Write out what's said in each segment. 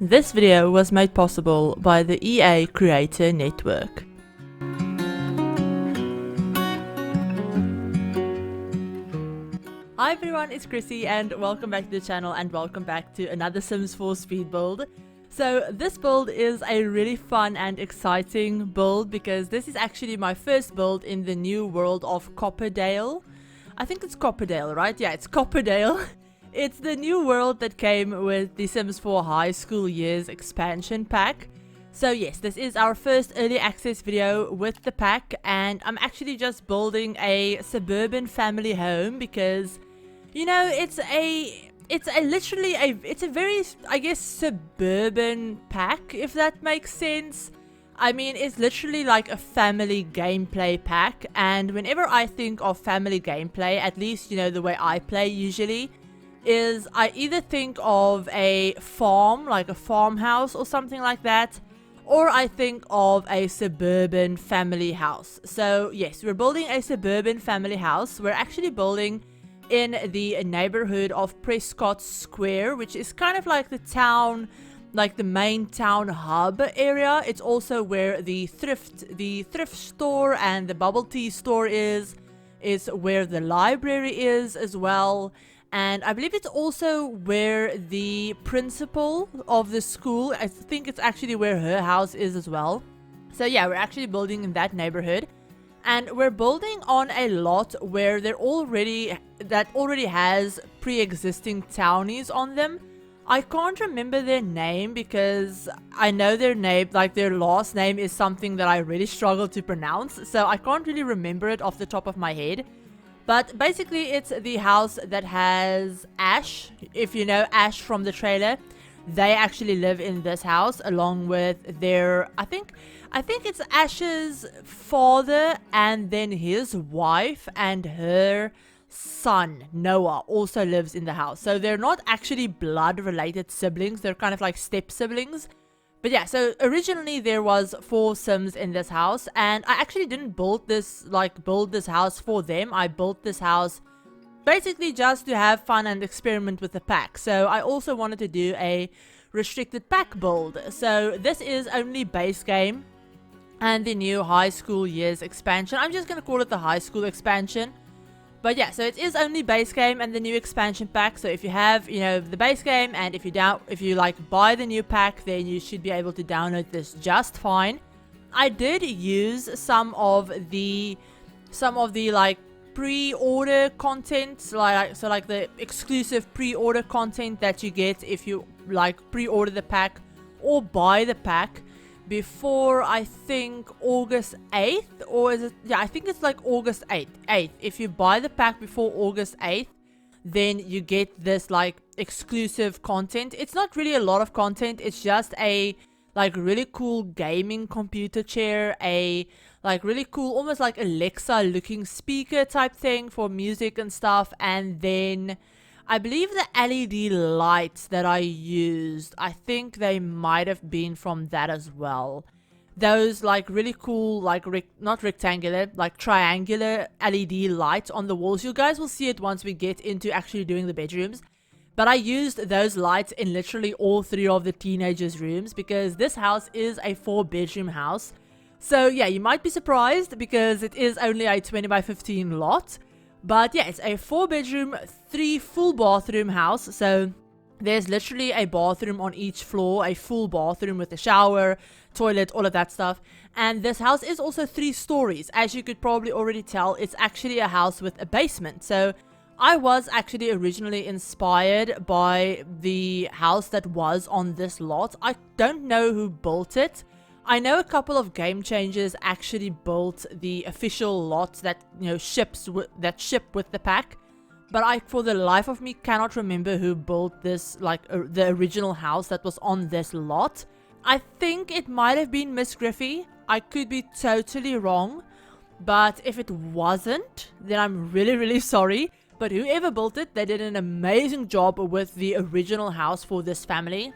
This video was made possible by the EA Creator Network. Hi everyone, it's Chrissie and welcome back to the channel and welcome back to another Sims 4 speed build. So this build is a really fun and exciting build because this is actually my first build in the new world of Copperdale. I think it's Copperdale, right? Yeah, it's Copperdale. It's the new world that came with the Sims 4 High School Years expansion pack. So yes, this is our first early access video with the pack, and I'm actually just building a suburban family home because, you know, it's a very, I guess, suburban pack, if that makes sense. I mean, it's literally like a family gameplay pack, and whenever I think of family gameplay, at least, you know, the way I play usually, is I either think of a farm, like a farmhouse or something like that, or I think of a suburban family house. So yes, we're building a suburban family house. We're actually building in the neighborhood of Prescott Square, which is kind of like the town, like the main town hub area. It's also where the thrift store and the bubble tea store is where the library is as well. And I believe it's also where the principal of the school, I think it's actually where her house is as well. So yeah, we're actually building in that neighborhood. And we're building on a lot where that already has pre-existing townies on them. I can't remember their name because I know their name, like their last name is something that I really struggle to pronounce. So I can't really remember it off the top of my head. But basically, it's the house that has Ash. If you know Ash from the trailer, they actually live in this house along with their, I think it's Ash's father and then his wife and her son, Noah, also lives in the house. So they're not actually blood-related siblings. They're kind of like step-siblings. But yeah, so originally there was 4 Sims in this house, and I actually didn't build this house for them. I built this house basically just to have fun and experiment with the pack. So I also wanted to do a restricted pack build. So this is only base game and the new High School Years expansion. I'm just gonna call it the High School expansion. But yeah, so it is only base game and the new expansion pack. So if you have, you know, the base game, and if you like buy the new pack, then you should be able to download this just fine. I did use some of the like pre-order content, like the exclusive pre-order content that you get if you like pre-order the pack or buy the pack before, I think, August 8th, or is it? Yeah, I think it's like August 8th. If you buy the pack before August 8th, then you get this like exclusive content. It's not really a lot of content. It's just a like really cool gaming computer chair, a like really cool, almost like Alexa looking speaker type thing for music and stuff, and then I believe the LED lights that I used, I think they might have been from that as well. Those like really cool, like not rectangular, like triangular LED lights on the walls. You guys will see it once we get into actually doing the bedrooms. But I used those lights in literally all 3 of the teenagers' rooms because this house is a 4-bedroom house. So yeah, you might be surprised because it is only a 20 by 15 lot. But yeah, it's a 4-bedroom, 3 full bathroom house. So there's literally a bathroom on each floor, a full bathroom with a shower, toilet, all of that stuff. And this house is also 3 stories. As you could probably already tell, it's actually a house with a basement. So I was actually originally inspired by the house that was on this lot. I don't know who built it. I know a couple of game changers actually built the official lots that, you know, ship with the pack, but I, for the life of me, cannot remember who built this, like the original house that was on this lot. I think it might have been Miss Griffey. I could be totally wrong, but if it wasn't, then I'm really, really sorry. But whoever built it, they did an amazing job with the original house for this family.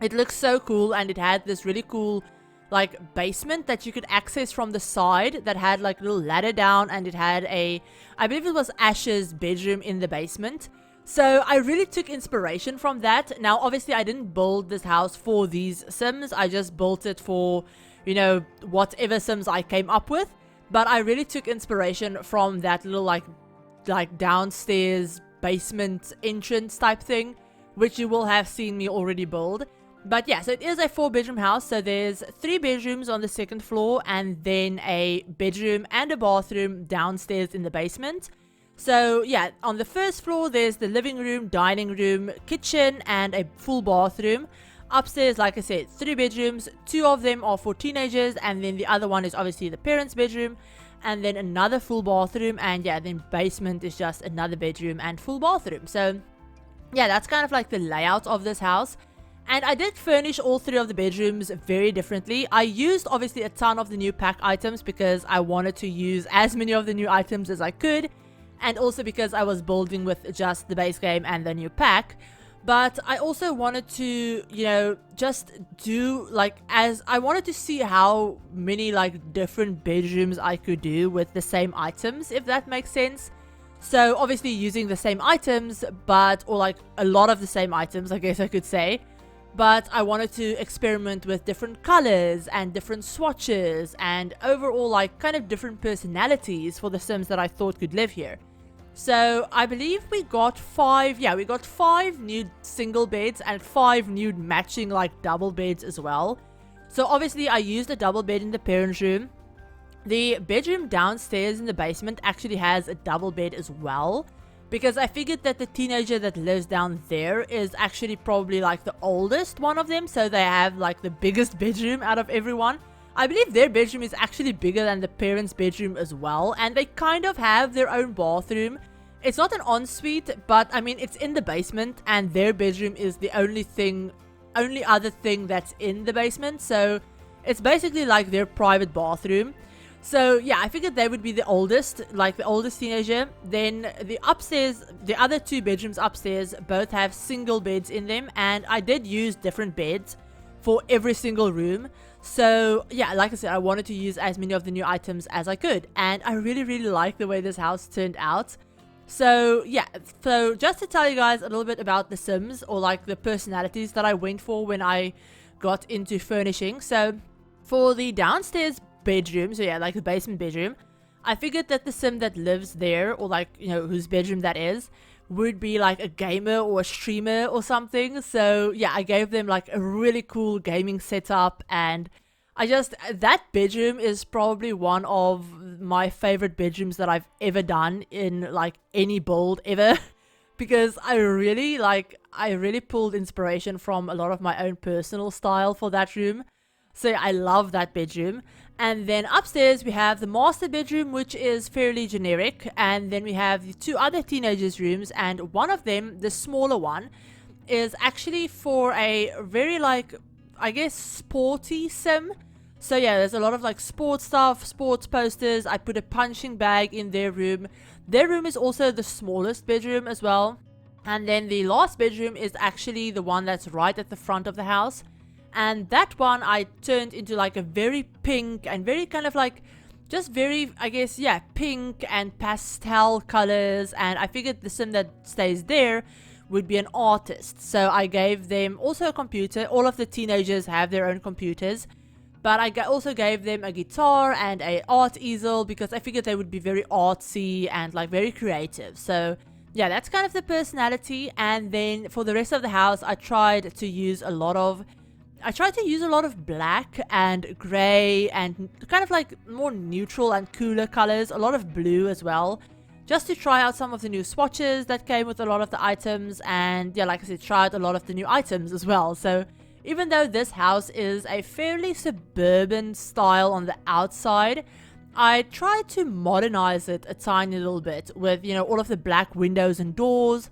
It looks so cool, and it had this really cool like basement that you could access from the side that had like a little ladder down, and it had I believe it was Ash's bedroom in the basement. So I really took inspiration from that. Now, obviously, I didn't build this house for these Sims. I just built it for, you know, whatever Sims I came up with. But I really took inspiration from that little like downstairs basement entrance type thing, which you will have seen me already build. But yeah, so it is a 4-bedroom house. So there's 3 bedrooms on the 2nd floor and then a bedroom and a bathroom downstairs in the basement. So yeah, on the 1st floor there's the living room, dining room, kitchen and a full bathroom. Upstairs, like I said, 3 bedrooms, 2 of them are for teenagers, and then the other one is obviously the parents' bedroom, and then another full bathroom, and yeah, then basement is just another bedroom and full bathroom. So yeah, that's kind of like the layout of this house. And I did furnish all 3 of the bedrooms very differently. I used obviously a ton of the new pack items because I wanted to use as many of the new items as I could, and also because I was building with just the base game and the new pack. But I also wanted to, you know, just do like, as I wanted to see how many like different bedrooms I could do with the same items, if that makes sense. So obviously using the same items, but, or like a lot of the same items, I guess I could say. But I wanted to experiment with different colors and different swatches and overall like kind of different personalities for the Sims that I thought could live here. So I believe we got 5 new single beds and 5 new matching like double beds as well. So obviously I used a double bed in the parents' room. The bedroom downstairs in the basement actually has a double bed as well, because I figured that the teenager that lives down there is actually probably like the oldest one of them, so they have like the biggest bedroom out of everyone. I believe their bedroom is actually bigger than the parents' bedroom as well, and they kind of have their own bathroom. It's not an ensuite, but I mean it's in the basement, and their bedroom is the only other thing that's in the basement, so it's basically like their private bathroom. So yeah, I figured they would be the oldest, like the oldest teenager. Then the upstairs, the other 2 bedrooms upstairs both have single beds in them, and I did use different beds for every single room. So yeah, like I said, I wanted to use as many of the new items as I could, and I really like the way this house turned out. So yeah, so just to tell you guys a little bit about the Sims, or like the personalities that I went for when I got into furnishing. So for the downstairs bedroom, so yeah, like the basement bedroom, I figured that the Sim that lives there, or like, you know, whose bedroom that is, would be like a gamer or a streamer or something. So yeah, I gave them like a really cool gaming setup, and that bedroom is probably one of my favorite bedrooms that I've ever done in like any build ever because I really pulled inspiration from a lot of my own personal style for that room. So I love that bedroom. And then upstairs we have the master bedroom, which is fairly generic, and then we have the 2 other teenagers' rooms, and one of them, the smaller one, is actually for a very like, I guess, sporty Sim. So yeah, there's a lot of like sports stuff, sports posters. I put a punching bag in their room. Their room is also the smallest bedroom as well. And then the last bedroom is actually the one that's right at the front of the house. And that one I turned into like a very pink and very kind of like, just very, I guess, yeah, pink and pastel colors. And I figured the Sim that stays there would be an artist. So I gave them also a computer. All of the teenagers have their own computers. But I also gave them a guitar and a art easel because I figured they would be very artsy and like very creative. So yeah, that's kind of the personality. And then for the rest of the house, I tried to use a lot of black and gray and kind of like more neutral and cooler colors, a lot of blue as well, just to try out some of the new swatches that came with a lot of the items. And yeah, like I said, tried a lot of the new items as well. So even though this house is a fairly suburban style on the outside, I tried to modernize it a tiny little bit with, you know, all of the black windows and doors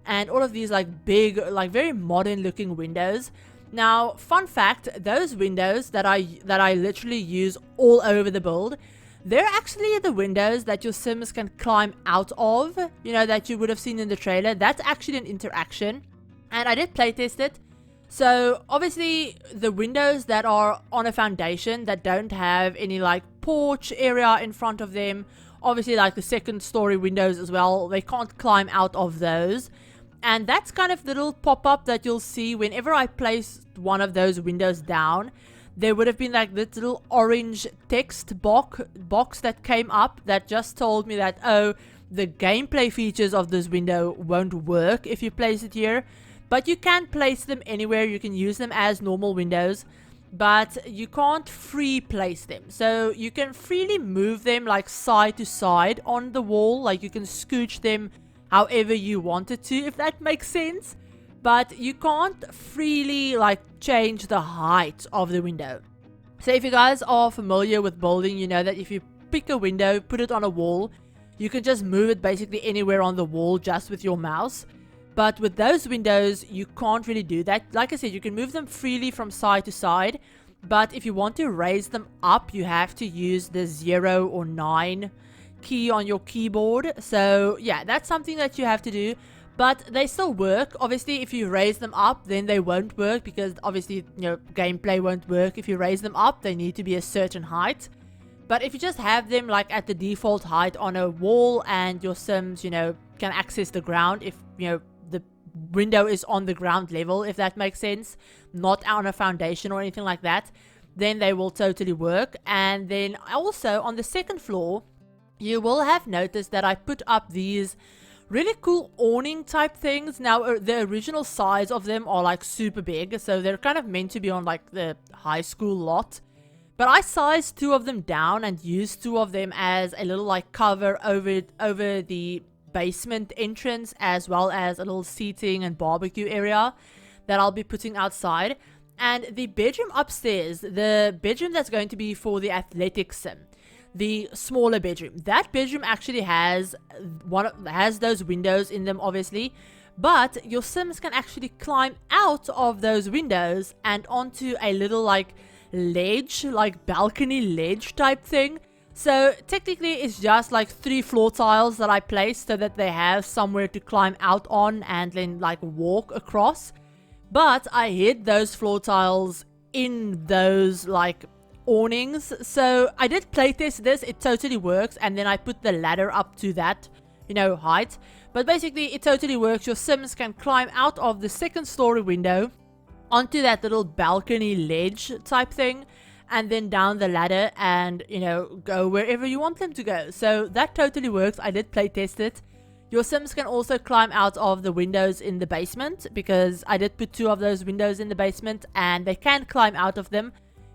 and all of these like big, like very modern looking windows. Now, fun fact, those windows that I literally use all over the build, they're actually the windows that your Sims can climb out of, you know, that you would have seen in the trailer. That's actually an interaction, and I did playtest it. So obviously the windows that are on a foundation that don't have any like porch area in front of them, obviously like the 2nd story windows as well, they can't climb out of those. And that's kind of the little pop-up that you'll see whenever I place one of those windows down. There would have been like this little orange text box that came up that just told me that, oh, the gameplay features of this window won't work if you place it here. But you can place them anywhere. You can use them as normal windows, but you can't free place them. So you can freely move them like side to side on the wall. Like you can scooch them however you wanted to, if that makes sense. But you can't freely like change the height of the window. So if you guys are familiar with building, you know that if you pick a window, put it on a wall, you can just move it basically anywhere on the wall just with your mouse. But with those windows, you can't really do that. Like I said, you can move them freely from side to side. But if you want to raise them up, you have to use the 0 or 9 key on your keyboard. So yeah, that's something that you have to do. But they still work. Obviously, if you raise them up, then they won't work. Because obviously, gameplay won't work. If you raise them up, they need to be a certain height. But if you just have them like at the default height on a wall, and your Sims, can access the ground if, the window is on the ground level, if that makes sense, not on a foundation or anything like that, then they will totally work. And then also on the second floor, you will have noticed that I put up these really cool awning type things. Now, the original size of them are like super big, so they're kind of meant to be on like the high school lot. But I sized 2 of them down and used 2 of them as a little like cover over the basement entrance, as well as a little seating and barbecue area that I'll be putting outside. And the bedroom upstairs, the bedroom that's going to be for the athletic sim, the smaller bedroom, that bedroom actually has those windows in them, obviously, but your Sims can actually climb out of those windows and onto a little like ledge, like balcony ledge type thing. So technically it's just like 3 floor tiles that I placed so that they have somewhere to climb out on and then like walk across. But I hid those floor tiles in those like awnings. So I did playtest this, it totally works, and then I put the ladder up to that, height. But basically it totally works. Your Sims can climb out of the 2nd story window onto that little balcony ledge type thing, and then down the ladder and, go wherever you want them to go. So that totally works. I did play test it. Your Sims can also climb out of the windows in the basement, because I did put 2 of those windows in the basement, and they can climb out of them,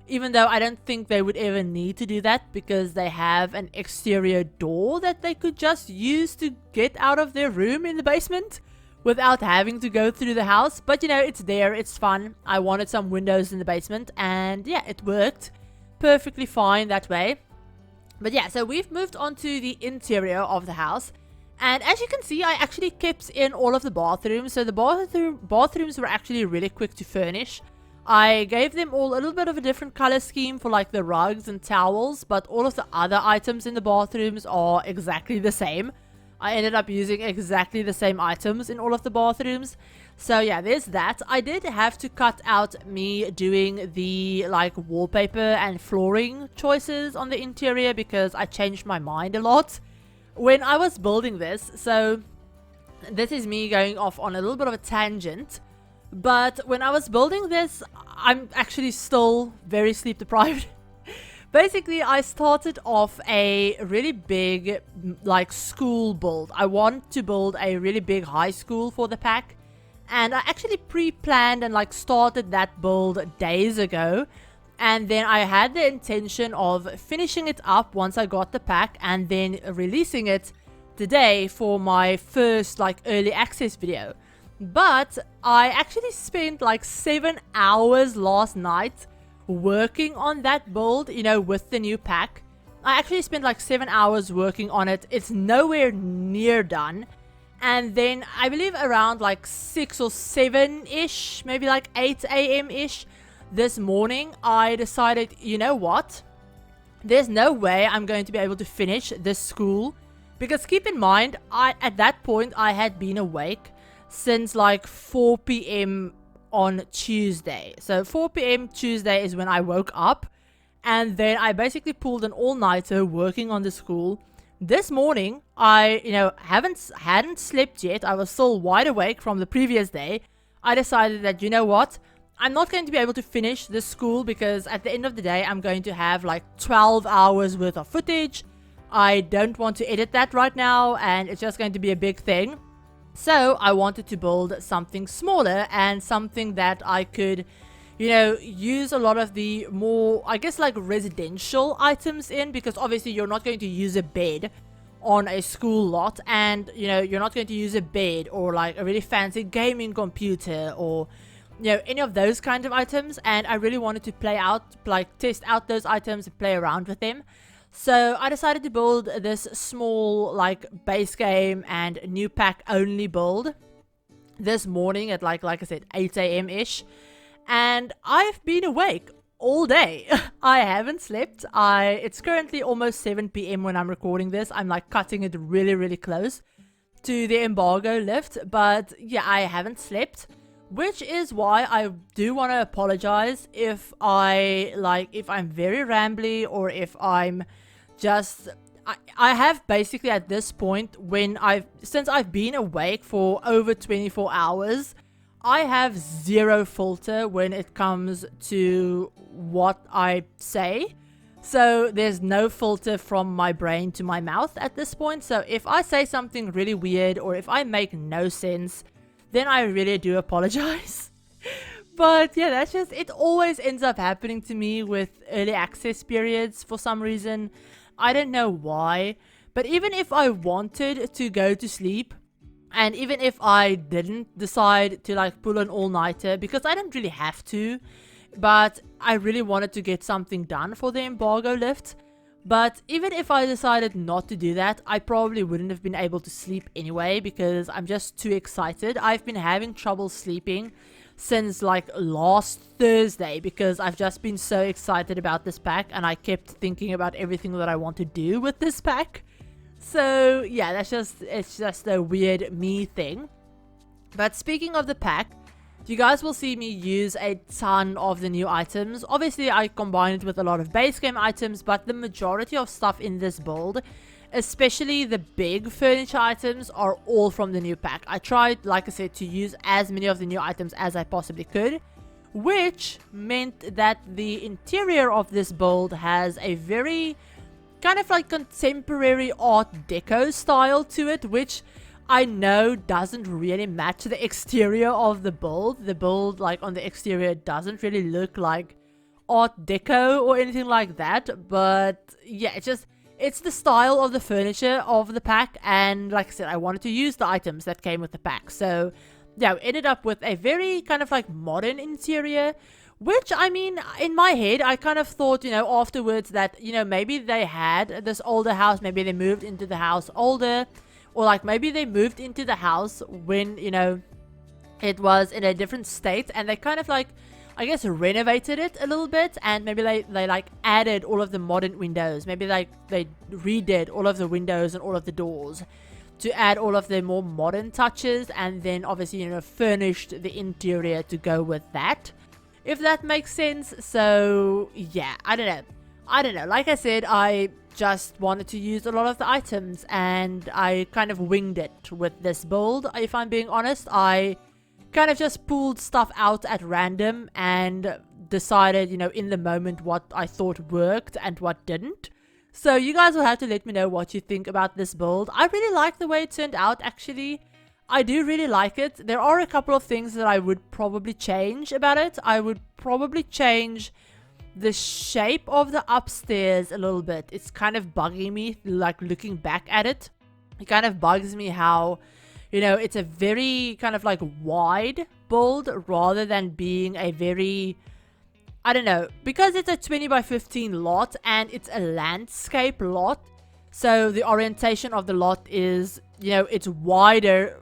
even though I don't think they would ever need to do that, because they have an exterior door that they could just use to get out of their room in the basement without having to go through the house. But it's there, it's fun. I wanted some windows in the basement, and yeah, it worked perfectly fine that way. But yeah, so we've moved on to the interior of the house, and as you can see, I actually kept in all of the bathrooms. So the bathrooms were actually really quick to furnish. I gave them all a little bit of a different color scheme for like the rugs and towels, but all of the other items in the bathrooms are exactly the same. I ended up using exactly the same items in all of the bathrooms. So yeah, there's that. I did have to cut out me doing the like wallpaper and flooring choices on the interior, because I changed my mind a lot when I was building this. So this is me going off on a little bit of a tangent. But when I was building this, I'm actually still very sleep deprived. Basically, I started off a really big, like, school build. I want to build a really big high school for the pack. And I actually pre-planned and, like, started that build days ago. And then I had the intention of finishing it up once I got the pack, and then releasing it today for my first, like, early access video. But I actually spent, like, 7 hours last night working on that build, with the new pack. I actually spent like 7 hours working on it. It's nowhere near done. And then I believe around like 6 or 7-ish, maybe like 8 a.m.-ish this morning, I decided, you know what? There's no way I'm going to be able to finish this school. Because keep in mind, at that point, I had been awake since like 4 p.m. on Tuesday. So 4 p.m. Tuesday is when I woke up, and then I basically pulled an all-nighter working on the school. this morning, I, hadn't slept yet. I was still wide awake from the previous day. I decided that, you know what? I'm not going to be able to finish this school because at the end of the day, I'm going to have like 12 hours worth of footage. I don't want to edit that right now, and it's just going to be a big thing. So I wanted to build something smaller and something that I could, use a lot of the more, I guess, like residential items in, because obviously you're not going to use a bed on a school lot, and you're not going to use a bed or like a really fancy gaming computer or any of those kind of items. And I really wanted to test out those items and play around with them. So I decided to build this small like base game and new pack only build this morning at like I said 8 a.m. ish. And I've been awake all day. I haven't slept. It's currently almost 7 p.m. when I'm recording this. I'm like cutting it really, really close to the embargo lift. But yeah, I haven't slept, which is why I do want to apologize if I'm very rambly, or if I'm just... I have basically at this point, since I've been awake for over 24 hours, I have zero filter when it comes to what I say. So there's no filter from my brain to my mouth at this point. So if I say something really weird, or if I make no sense, then I really do apologize. But yeah, that's just, it always ends up happening to me with early access periods for some reason. I don't know why. But even if I wanted to go to sleep, and even if I didn't decide to like pull an all-nighter, because I don't really have to, but I really wanted to get something done for the embargo lift. But even if I decided not to do that, I probably wouldn't have been able to sleep anyway, because I'm just too excited. I've been having trouble sleeping since like last Thursday, because I've just been so excited about this pack, and I kept thinking about everything that I want to do with this pack. So yeah, it's just a weird me thing. But speaking of the pack, you guys will see me use a ton of the new items. Obviously, I combined it with a lot of base game items, but the majority of stuff in this build, especially the big furniture items, are all from the new pack. I tried, like I said, to use as many of the new items as I possibly could, which meant that the interior of this build has a very kind of like contemporary art deco style to it, which I know doesn't really match the exterior of the build. The build, like on the exterior, doesn't really look like art deco or anything like that. But yeah, it's the style of the furniture of the pack. And like I said, I wanted to use the items that came with the pack. So yeah, we ended up with a very kind of like modern interior, which, I mean, in my head, I kind of thought, afterwards that, maybe they had this older house, maybe they moved into the house older, or like maybe they moved into the house when, it was in a different state, and they kind of like, I guess, renovated it a little bit, and maybe they like added all of the modern windows. Maybe like they redid all of the windows and all of the doors to add all of the more modern touches, and then obviously, furnished the interior to go with that, if that makes sense. So yeah, I don't know. Like I said, I just wanted to use a lot of the items, and I kind of winged it with this build. If I'm being honest, I kind of just pulled stuff out at random and decided, in the moment, what I thought worked and what didn't. So you guys will have to let me know what you think about this build. I really like the way it turned out, actually. I do really like it. There are a couple of things that I would probably change about it. I would probably change the shape of the upstairs a little bit. It's kind of bugging me, like looking back at it. It kind of bugs me how, it's a very kind of like wide build rather than being a very, I don't know, because it's a 20 by 15 lot and it's a landscape lot. So the orientation of the lot is, it's wider.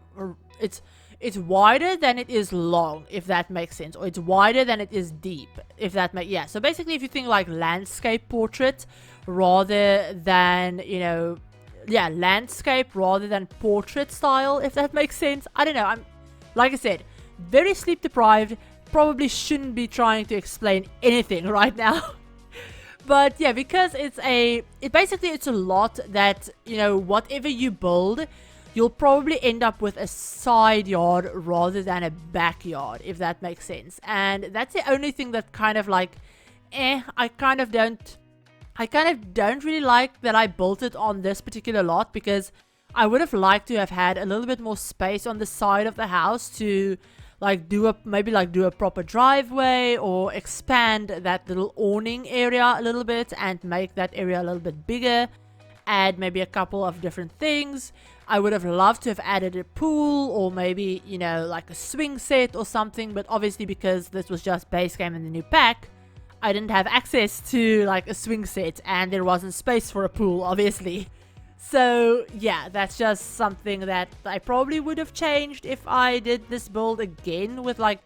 It's wider than it is long, if that makes sense, or it's wider than it is deep, if that makes, yeah. So basically, if you think like landscape portrait rather than, landscape rather than portrait style, if that makes sense. I don't know. I'm, like I said, very sleep deprived. Probably shouldn't be trying to explain anything right now. But yeah, because it's a lot that, you know, whatever you build, you'll probably end up with a side yard rather than a backyard, if that makes sense. And that's the only thing that kind of like, I kind of don't really like that I built it on this particular lot, because I would have liked to have had a little bit more space on the side of the house to like do a proper driveway, or expand that little awning area a little bit and make that area a little bit bigger, add maybe a couple of different things. I would have loved to have added a pool, or maybe, you know, like a swing set or something, but obviously because this was just base game in the new pack, I didn't have access to like a swing set, and there wasn't space for a pool, obviously. So yeah, that's just something that I probably would have changed if I did this build again with like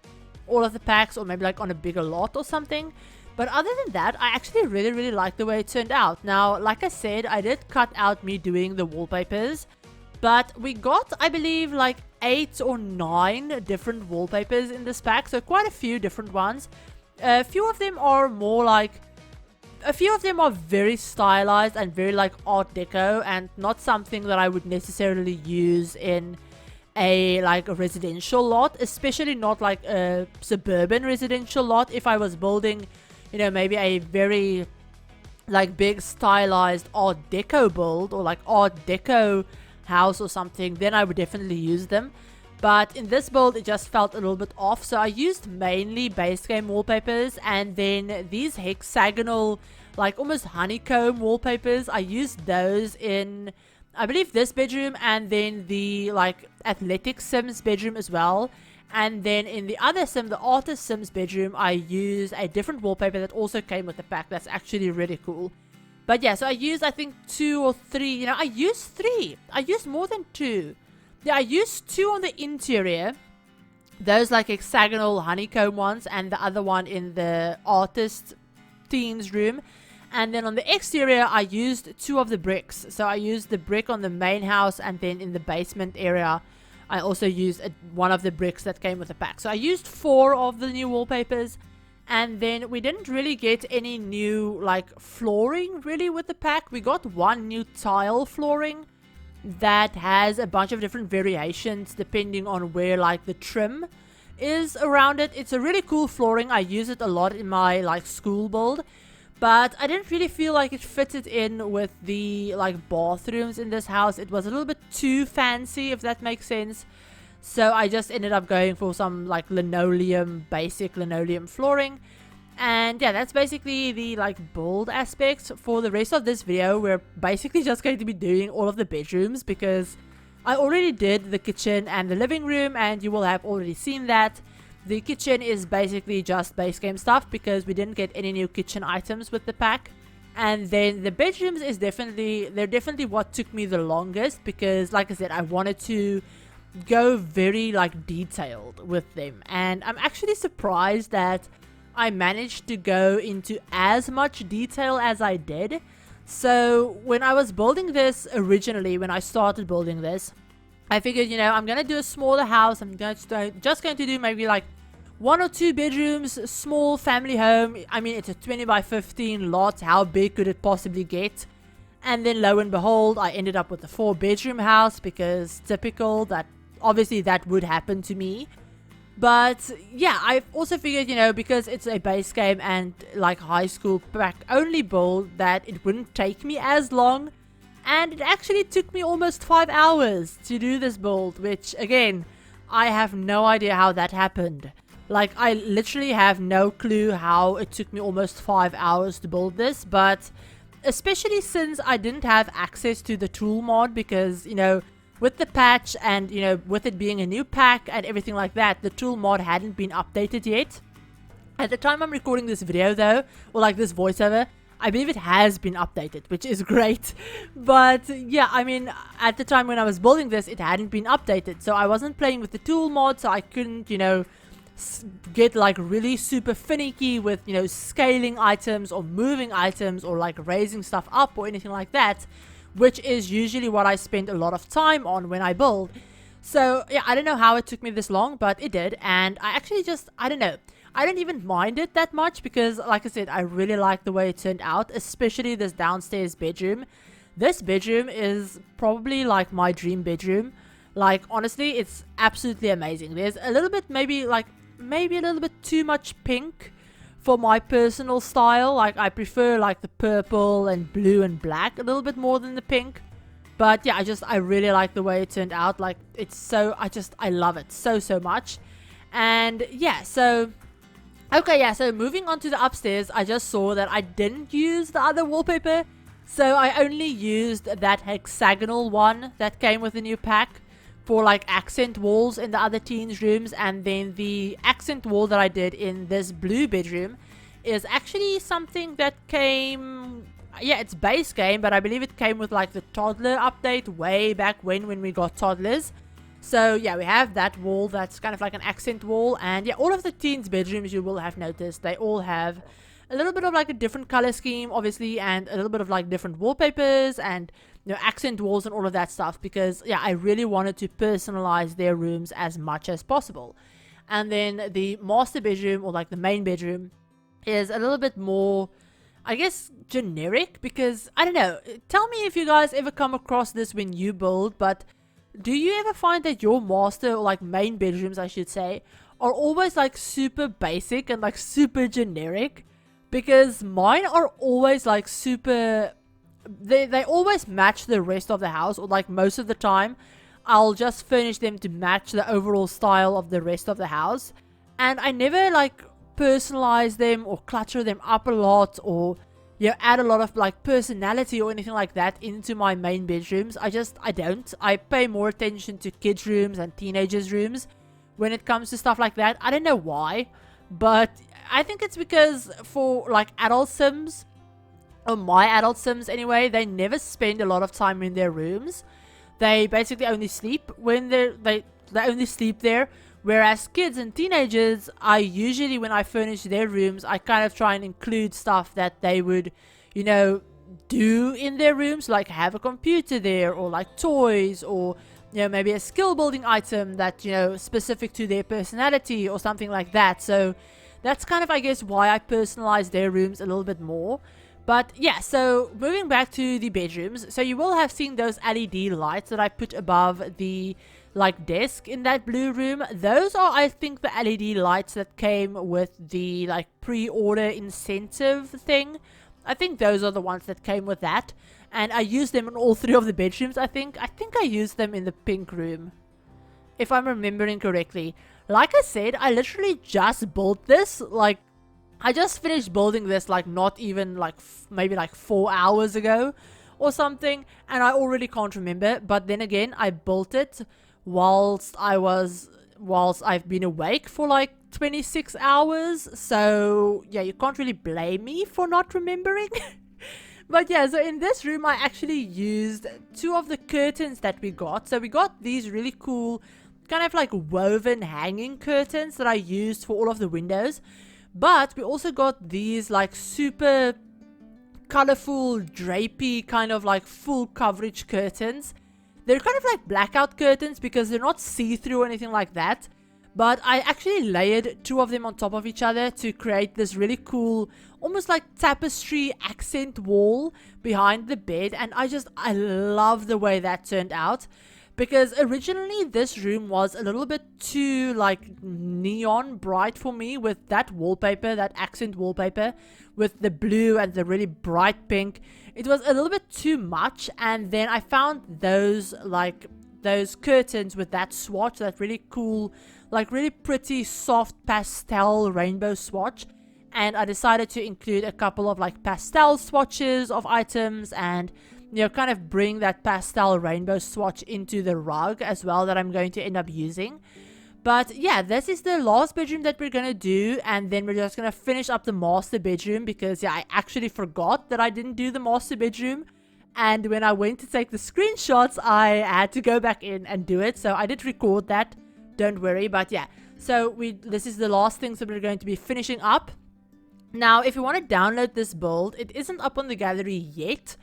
all of the packs, or maybe like on a bigger lot or something. But other than that, I actually really like the way it turned out. Now, like I said, I did cut out me doing the wallpapers, but we got, I believe, like 8 or 9 different wallpapers in this pack, so quite a few different ones. A few of them are very stylized and very like art deco, and not something that I would necessarily use in a like a residential lot, especially not like a suburban residential lot. If I was building, you know, maybe a very like big stylized art deco build, or like art deco house or something, then I would definitely use them. But in this build, it just felt a little bit off, so I used mainly base game wallpapers, and then these hexagonal, like almost honeycomb wallpapers, I used those in, I believe, this bedroom, and then the like athletic Sims bedroom as well. And then in the other sim, the artist Sims bedroom, I used a different wallpaper that also came with the pack. That's actually really cool. But yeah, so I used, I think, 2 or 3, you know, I used 3. I used more than 2. Yeah, I used 2 on the interior, those like hexagonal honeycomb ones, and the other one in the artist themes room. And then on the exterior, I used 2 of the bricks. So I used the brick on the main house, and then in the basement area, I also used one of the bricks that came with the pack. So I used 4 of the new wallpapers. And then we didn't really get any new like flooring really with the pack. We got 1 new tile flooring that has a bunch of different variations depending on where like the trim is around it. It's a really cool flooring. I use it a lot in my like school build, but I didn't really feel like it fitted in with the like bathrooms in this house. It was a little bit too fancy, if that makes sense. So I just ended up going for some like basic linoleum flooring. And yeah, that's basically the like build aspects. For the rest of this video, we're basically just going to be doing all of the bedrooms, because I already did the kitchen and the living room, and you will have already seen that. The kitchen is basically just base game stuff, because we didn't get any new kitchen items with the pack. And then the bedrooms is they're definitely what took me the longest, because like I said, I wanted to go very like detailed with them, and I'm actually surprised that I managed to go into as much detail as I did. So when I was building this originally, when I started building this, I figured, you know, I'm gonna do a smaller house. I'm just going to do maybe like 1 or 2 bedrooms, small family home. I mean, it's a 20 by 15 lot. How big could it possibly get? And then lo and behold, I ended up with a 4-bedroom house, because typical, that obviously that would happen to me. But yeah, I've also figured, you know, because it's a base game and like high school pack only build, that it wouldn't take me as long. And it actually took me almost 5 hours to do this build, which again, I have no idea how that happened. Like, I literally have no clue how it took me almost 5 hours to build this. But especially since I didn't have access to the tool mod, because, you know, with the patch and, you know, with it being a new pack and everything like that, the tool mod hadn't been updated yet. At the time I'm recording this video though, or like this voiceover, I believe it has been updated, which is great. But yeah, I mean, at the time when I was building this, it hadn't been updated. So I wasn't playing with the tool mod, so I couldn't, you know, get like really super finicky with, you know, scaling items or moving items or like raising stuff up or anything like that, which is usually what I spend a lot of time on when I build. So yeah, I don't know how it took me this long, but it did. And I actually just, I don't know, I don't even mind it that much because, like I said, I really like the way it turned out, especially this downstairs bedroom. This bedroom is probably like my dream bedroom. Like, honestly, it's absolutely amazing. There's a little bit, maybe a little bit too much pink for my personal style. Like, I prefer like the purple and blue and black a little bit more than the pink. But yeah, I really like the way it turned out. Like, it's so, I love it so much. And yeah, so okay, yeah, so moving on to the upstairs, I just saw that I didn't use the other wallpaper. So I only used that hexagonal one that came with the new pack for like accent walls in the other teens' rooms. And then the accent wall that I did in this blue bedroom is actually something that came, yeah, it's base game, but I believe it came with like the toddler update way back when we got toddlers. So yeah, we have that wall that's kind of like an accent wall. And yeah, all of the teens' bedrooms, you will have noticed, they all have a little bit of like a different color scheme, obviously, and a little bit of like different wallpapers and, you know, accent walls and all of that stuff, because yeah, I really wanted to personalize their rooms as much as possible. And then the master bedroom, or like the main bedroom, is a little bit more, I guess, generic, because I don't know, tell me if you guys ever come across this when you build, but do you ever find that your master, or like main bedrooms I should say, are always like super basic and like super generic? Because mine are always like super, they always match the rest of the house, or like most of the time I'll just furnish them to match the overall style of the rest of the house. And I never like personalize them or clutter them up a lot, or, you know, add a lot of like personality or anything like that into my main bedrooms. I don't. I pay more attention to kids' rooms and teenagers' rooms when it comes to stuff like that. I don't know why, but I think it's because for like adult sims, or my adult sims anyway, they never spend a lot of time in their rooms. They basically only sleep when they only sleep there. Whereas kids and teenagers, I usually, when I furnish their rooms, I kind of try and include stuff that they would, you know, do in their rooms, like have a computer there, or like toys, or, you know, maybe a skill building item that, you know, specific to their personality or something like that. So that's kind of, I guess, why I personalize their rooms a little bit more. But yeah, so moving back to the bedrooms, so you will have seen those LED lights that I put above the like desk in that blue room. Those are, I think, the LED lights that came with the like pre-order incentive thing. I think those are the ones that came with that, and I used them in all three of the bedrooms. I think I used them in the pink room, if I'm remembering correctly. Like I said, I literally just built this, like I just finished building this like not even like maybe like 4 hours ago or something, and I already can't remember. But then again, I built it whilst I've been awake for like 26 hours, so yeah, you can't really blame me for not remembering. But yeah, so in this room I actually used two of the curtains that we got. So we got these really cool kind of like woven hanging curtains that I used for all of the windows, but we also got these like super colorful drapey kind of like full coverage curtains. They're kind of like blackout curtains because they're not see-through or anything like that. But I actually layered two of them on top of each other to create this really cool, almost like tapestry accent wall behind the bed. And I love the way that turned out. Because originally this room was a little bit too like neon bright for me with that wallpaper, that accent wallpaper with the blue and the really bright pink. It was a little bit too much, and then I found those curtains with that swatch, that really cool, like really pretty soft pastel rainbow swatch, and I decided to include a couple of like pastel swatches of items and, you know, kind of bring that pastel rainbow swatch into the rug as well that I'm going to end up using. But yeah, this is the last bedroom that we're going to do, and then we're just going to finish up the master bedroom because, yeah, I actually forgot that I didn't do the master bedroom, and when I went to take the screenshots, I had to go back in and do it, so I did record that, don't worry. But yeah, so this is the last things that we're going to be finishing up. Now, if you want to download this build, it isn't up on the gallery yet,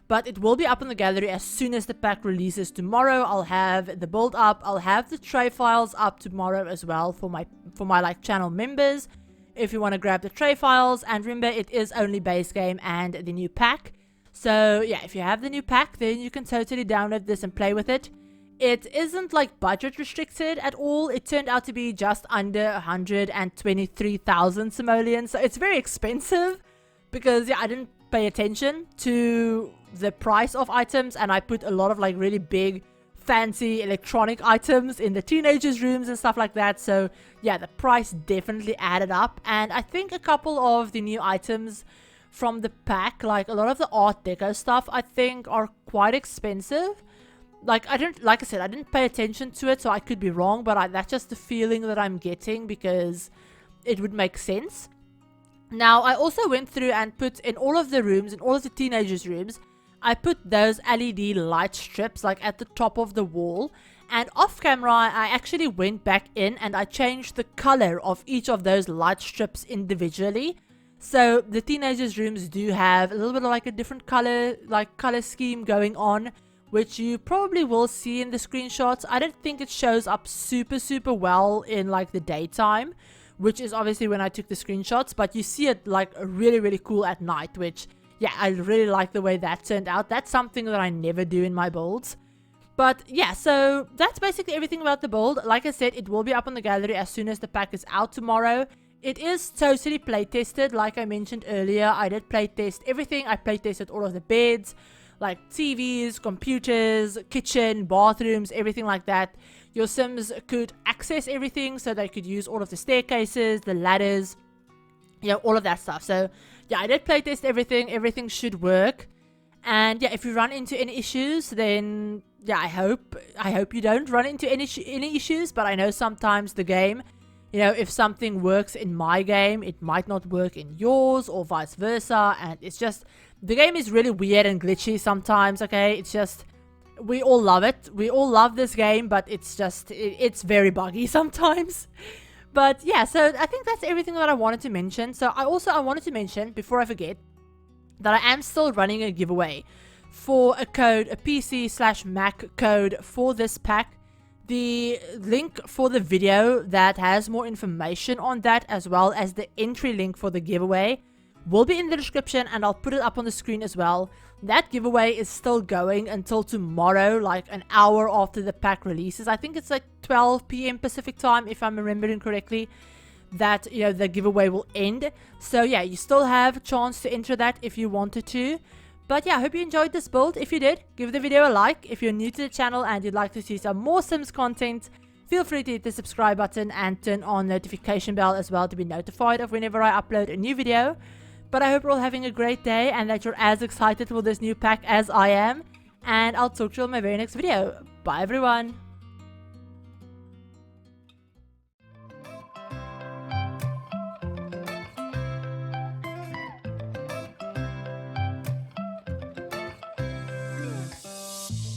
but it will be up on the gallery as soon as the pack releases tomorrow. I'll have the build up. I'll have the tray files up tomorrow as well for my like channel members. if you want to grab the tray files. And remember, it is only base game and the new pack. So yeah, if you have the new pack, then you can totally download this and play with it. It isn't like budget restricted at all. It turned out to be just under 123,000 simoleons. So it's very expensive because yeah, I didn't pay attention to the price of items, and I put a lot of like really big fancy electronic items in the teenagers' rooms and stuff like that. So yeah, the price definitely added up. And I think a couple of the new items from the pack, like a lot of the art deco stuff, I think are quite expensive. Like I said, I didn't pay attention to it, so I could be wrong, but that's just the feeling that I'm getting because it would make sense. Now, I also went through and put in all of the rooms, in all of the teenagers' rooms, I put those LED light strips like at the top of the wall. And off camera, I actually went back in and I changed the color of each of those light strips individually. So the teenagers' rooms do have a little bit of like a different color, like color scheme going on, which you probably will see in the screenshots. I don't think it shows up super well in like the daytime, which is obviously when I took the screenshots, but you see it like really cool at night, which yeah, I really like the way that turned out. That's something that I never do in my builds. But yeah, so that's basically everything about the build. Like I said, it will be up on the gallery as soon as the pack is out tomorrow. It is totally play tested. Like I mentioned earlier, I did play test everything. I play tested all of the beds, like TVs, computers, kitchen, bathrooms, everything like that. Your Sims could access everything, so they could use all of the staircases, the ladders, you know, all of that stuff. So yeah, I did playtest everything. Everything should work. And yeah, if you run into any issues, then yeah, I hope you don't run into any issues. But I know sometimes the game, you know, if something works in my game, it might not work in yours or vice versa. And it's just, the game is really weird and glitchy sometimes, okay? It's just, we all love it. We all love this game, but it's just, it's very buggy sometimes. But yeah, so I think that's everything that I wanted to mention. So I wanted to mention, before I forget, that I am still running a giveaway for a code, a PC/Mac code for this pack. The link for the video that has more information on that, as well as the entry link for the giveaway, will be in the description, and I'll put it up on the screen as well. That giveaway is still going until tomorrow, like an hour after the pack releases. I think it's like 12 p.m. Pacific time, if I'm remembering correctly, that, you know, the giveaway will end. So yeah, you still have a chance to enter that if you wanted to. But yeah, I hope you enjoyed this build. If you did, give the video a like. If you're new to the channel and you'd like to see some more Sims content, feel free to hit the subscribe button and turn on notification bell as well to be notified of whenever I upload a new video. But I hope you're all having a great day and that you're as excited for this new pack as I am. And I'll talk to you in my very next video. Bye everyone.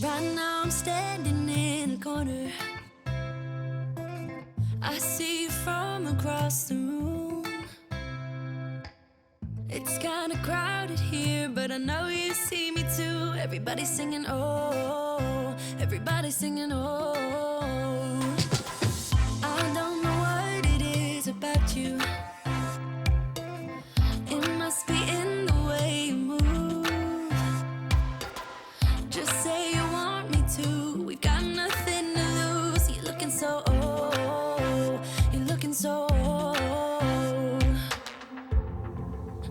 Right now I'm standing in the corner. I see you from across the room. It's kinda crowded here, but I know you see me too. Everybody's singing, oh, everybody's singing, oh. I don't know what it is about you. It must be in the way you move. Just say you want me to. We got nothing to lose. You're looking so old. You're looking so old.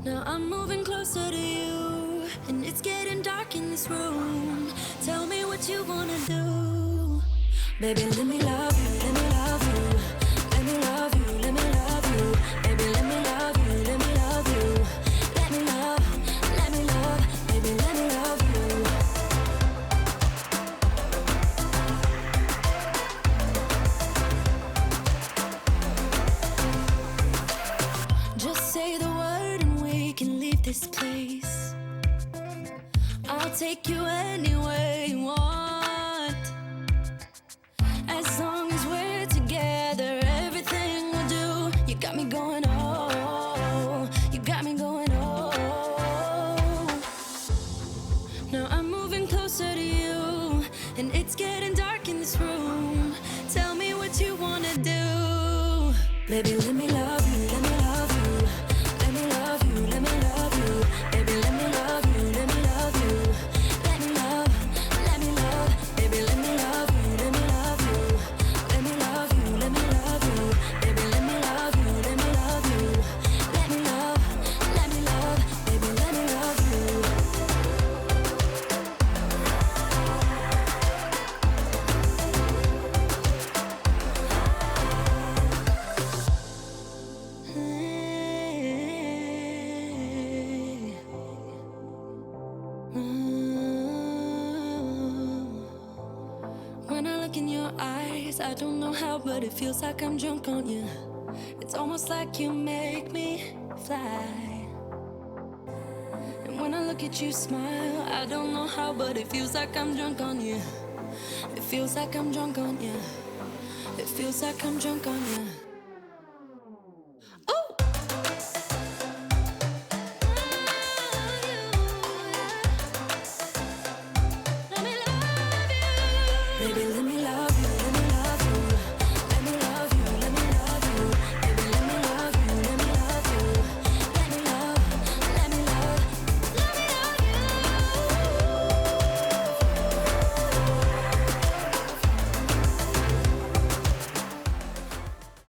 Now I'm moving closer to you, and it's getting dark in this room. Tell me what you wanna do. Baby, let me love you, let me love you. Let me love you, let me love you. Baby, let me love you, let me love you. Let me love, baby, let me love you. Just say the word and we can leave this place. I'll take you anywhere you want. As long as we're together, everything we'll do. You got me going, oh. You got me going, oh. Now I'm moving closer to you, and it's getting dark in this room. Tell me what you wanna do. Baby, let me love you, let me love you. look in your eyes. I don't know how, but it feels like I'm drunk on you. It's almost like you make me fly. And when I look at you smile, I don't know how, but it feels like I'm drunk on you. It feels like I'm drunk on you. It feels like I'm drunk on you.